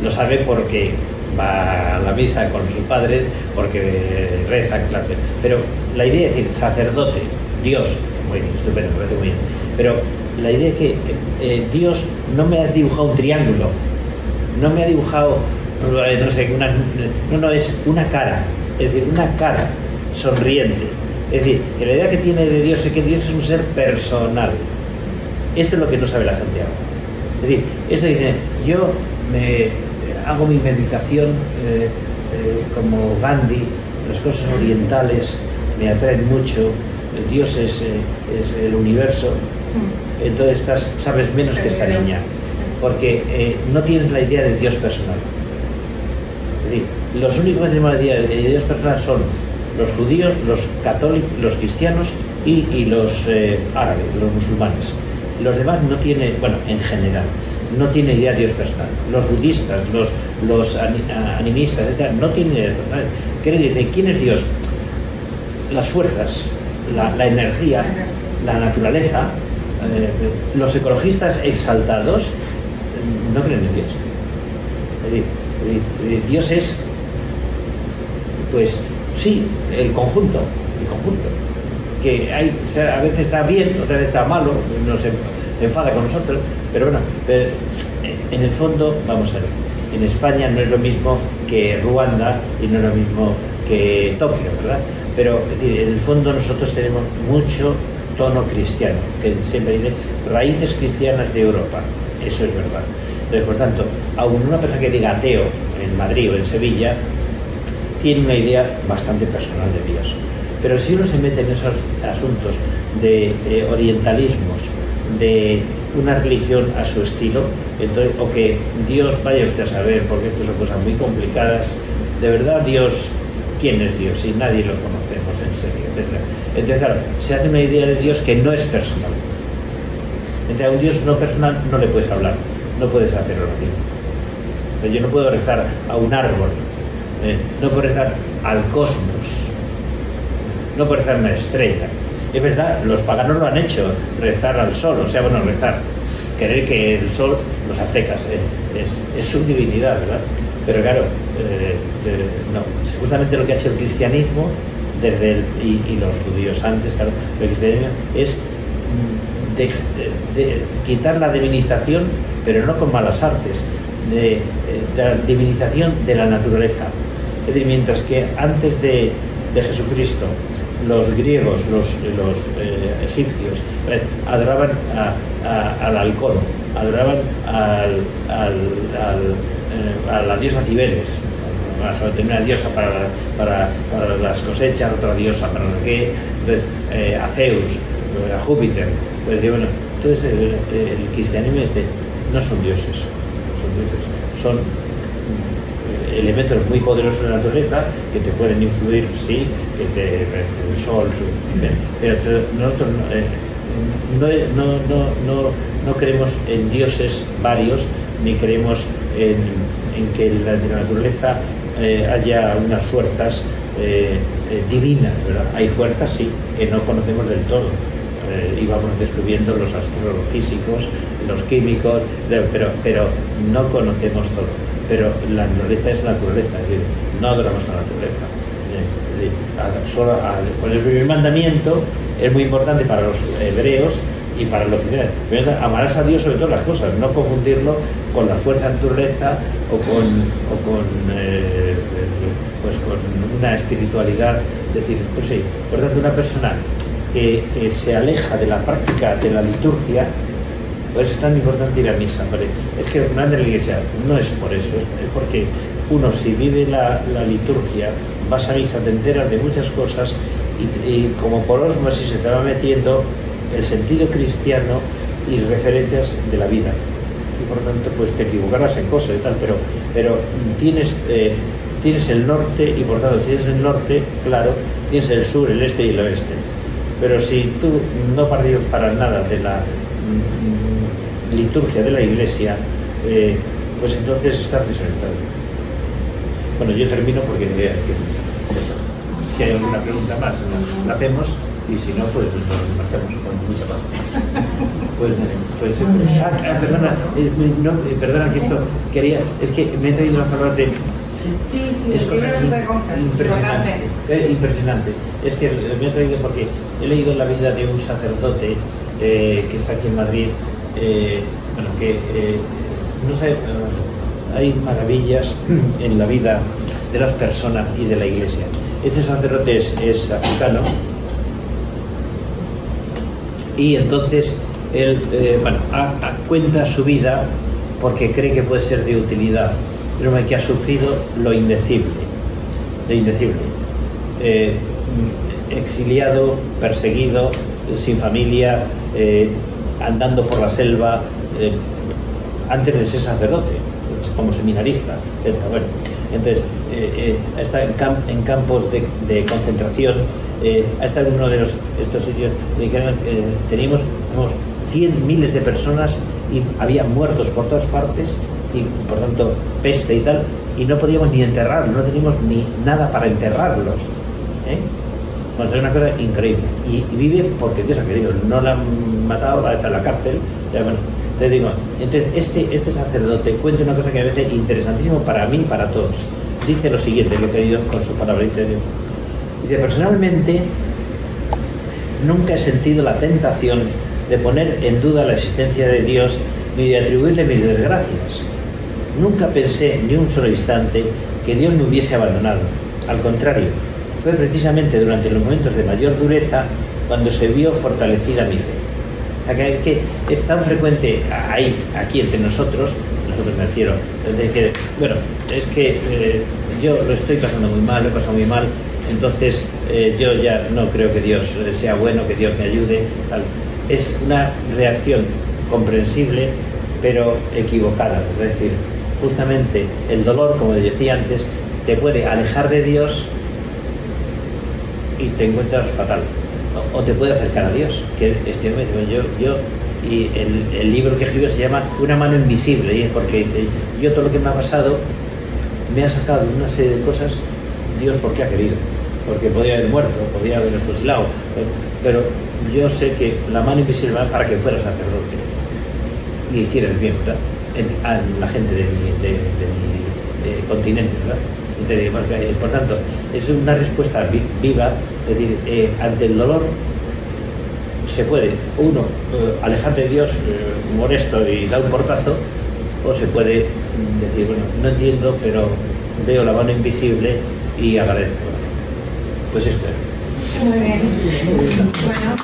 Lo sabe porque va a la misa con sus padres, porque reza en clase. Pero la idea es decir, sacerdote, Dios, muy bien, estupendo, me parece muy bien. Pero la idea es que Dios no me ha dibujado un triángulo, no me ha dibujado, no sé, es una cara, es decir, una cara sonriente. Es decir, que la idea que tiene de Dios es que Dios es un ser personal. Esto es lo que no sabe la gente ahora. Es decir, esto dice, yo hago mi meditación como Gandhi, las cosas orientales me atraen mucho, Dios es el universo, entonces sabes menos que esta niña, porque no tienes la idea de Dios personal. Es decir, los únicos que tenemos la idea de Dios personal son los judíos, los católicos, los cristianos y los árabes, los musulmanes. Los demás no tienen, bueno, en general, no tienen idea de Dios personal. Los budistas, los animistas, etc., no tienen idea de Dios personal. ¿Qué le dice? ¿Quién es Dios? Las fuerzas, la energía, la naturaleza. Los ecologistas exaltados no creen en Dios. Es decir, Dios es, pues sí, el conjunto, que a veces está bien, otras veces está malo, se enfada con nosotros, pero bueno, en el fondo, vamos a ver, en España no es lo mismo que Ruanda y no es lo mismo que Tokio, ¿verdad? Pero es decir, en el fondo nosotros tenemos mucho tono cristiano, que siempre dice raíces cristianas de Europa, eso es verdad. Entonces, por tanto, aún una persona que diga ateo en Madrid o en Sevilla tiene una idea bastante personal de Dios. Pero si uno se mete en esos asuntos de orientalismos, de una religión a su estilo, entonces, o que Dios, vaya usted a saber, porque estas son cosas muy complicadas, de verdad Dios, ¿quién es Dios? Si nadie lo conocemos en serio, etc. Entonces, claro, se hace una idea de Dios que no es personal. Entonces, a un Dios no personal no le puedes hablar, no puedes hacer oración. Yo no puedo rezar a un árbol, no puedo rezar al cosmos, no puedo rezar a una estrella. Es verdad, los paganos lo han hecho, rezar al sol, o sea, bueno, rezar, querer que el sol, los aztecas, es su divinidad, ¿verdad? Pero claro, no, justamente lo que ha hecho el cristianismo y los judíos antes, claro, el cristianismo es de quitar la divinización, pero no con malas artes, de la divinización de la naturaleza. Es decir, mientras que antes de Jesucristo los griegos, los egipcios adoraban al halcón, adoraban a la diosa Cibeles, tenía una diosa para las cosechas, otra diosa para no qué, entonces a Zeus, a Júpiter, pues bueno, entonces el cristianismo dice, no son dioses, son elementos muy poderosos de la naturaleza que te pueden influir, sí, el sol, pero nosotros no creemos en dioses varios, ni creemos en que en la naturaleza haya unas fuerzas divinas, ¿verdad? Hay fuerzas, sí, que no conocemos del todo. Y vamos descubriendo los astrofísicos, los químicos, pero no conocemos todo. Pero la naturaleza es naturaleza, es decir, no adoramos a la naturaleza. Por el primer mandamiento es muy importante para los hebreos y para los cristianos. Amarás a Dios sobre todas las cosas, no confundirlo con la fuerza de naturaleza o con una espiritualidad. Es decir, pues sí, por tanto, una persona que se aleja de la práctica de la liturgia, pues es tan importante ir a misa, ¿vale? Es que el grande de la iglesia no es por eso, es porque uno, si vive la liturgia, vas a misa, te enteras de muchas cosas y como por osmosis se te va metiendo el sentido cristiano y referencias de la vida. Y por lo tanto, pues te equivocarás en cosas y tal, pero tienes el norte y por tanto, si tienes el norte, claro, tienes el sur, el este y el oeste. Pero si tú no participas para nada de la liturgia de la iglesia, pues entonces estás desorientado. Bueno, yo termino porque si hay alguna pregunta más, la hacemos y si no, pues nos marchamos con mucha paz. Perdona que esto quería, es que me he traído las palabras de... es impresionante. Es que me he traído porque he leído la vida de un sacerdote que está aquí en Madrid, no sé, hay maravillas en la vida de las personas y de la iglesia. Este sacerdote es africano y entonces él cuenta su vida porque cree que puede ser de utilidad, pero que ha sufrido lo indecible, exiliado, perseguido, sin familia, andando por la selva, antes de ser sacerdote, como seminarista, etc. Bueno, entonces está en campos de concentración, ha estado en uno de estos sitios teníamos 100 miles de personas y había muertos por todas partes y por tanto peste y tal, y no podíamos ni enterrarlos, no teníamos ni nada para enterrarlos. Bueno, es una cosa increíble y vive porque Dios ha querido, no la han matado, está en la cárcel. Bueno, te digo, entonces este sacerdote cuenta una cosa que a veces es interesantísimo para mí y para todos. Dice lo siguiente, lo he querido con su palabra. Dice, personalmente nunca he sentido la tentación de poner en duda la existencia de Dios ni de atribuirle mis desgracias. Nunca pensé ni un solo instante que Dios me hubiese abandonado. Al contrario, fue precisamente durante los momentos de mayor dureza cuando se vio fortalecida mi fe. O sea, que es tan frecuente aquí entre nosotros me refiero, yo lo estoy pasando muy mal, lo he pasado muy mal, entonces yo ya no creo que Dios sea bueno, que Dios me ayude, tal. Es una reacción comprensible, pero equivocada. Es decir, justamente el dolor, como decía antes, te puede alejar de Dios y te encuentras fatal, o te puede acercar a Dios, que y el libro que escribo se llama Una mano invisible, y es porque dice, yo todo lo que me ha pasado me ha sacado una serie de cosas, Dios porque ha querido, porque podría haber muerto, podría haber fusilado, pero yo sé que la mano invisible va para que fuera sacerdote y hiciera el bien, ¿verdad? A la gente de mi continente, ¿verdad? Entonces, por tanto, es una respuesta viva, es decir, ante el dolor se puede uno alejar de Dios molesto y dar un portazo, o se puede decir, bueno, no entiendo, pero veo la mano invisible y agradezco. Pues esto es. Muy bien. Bueno.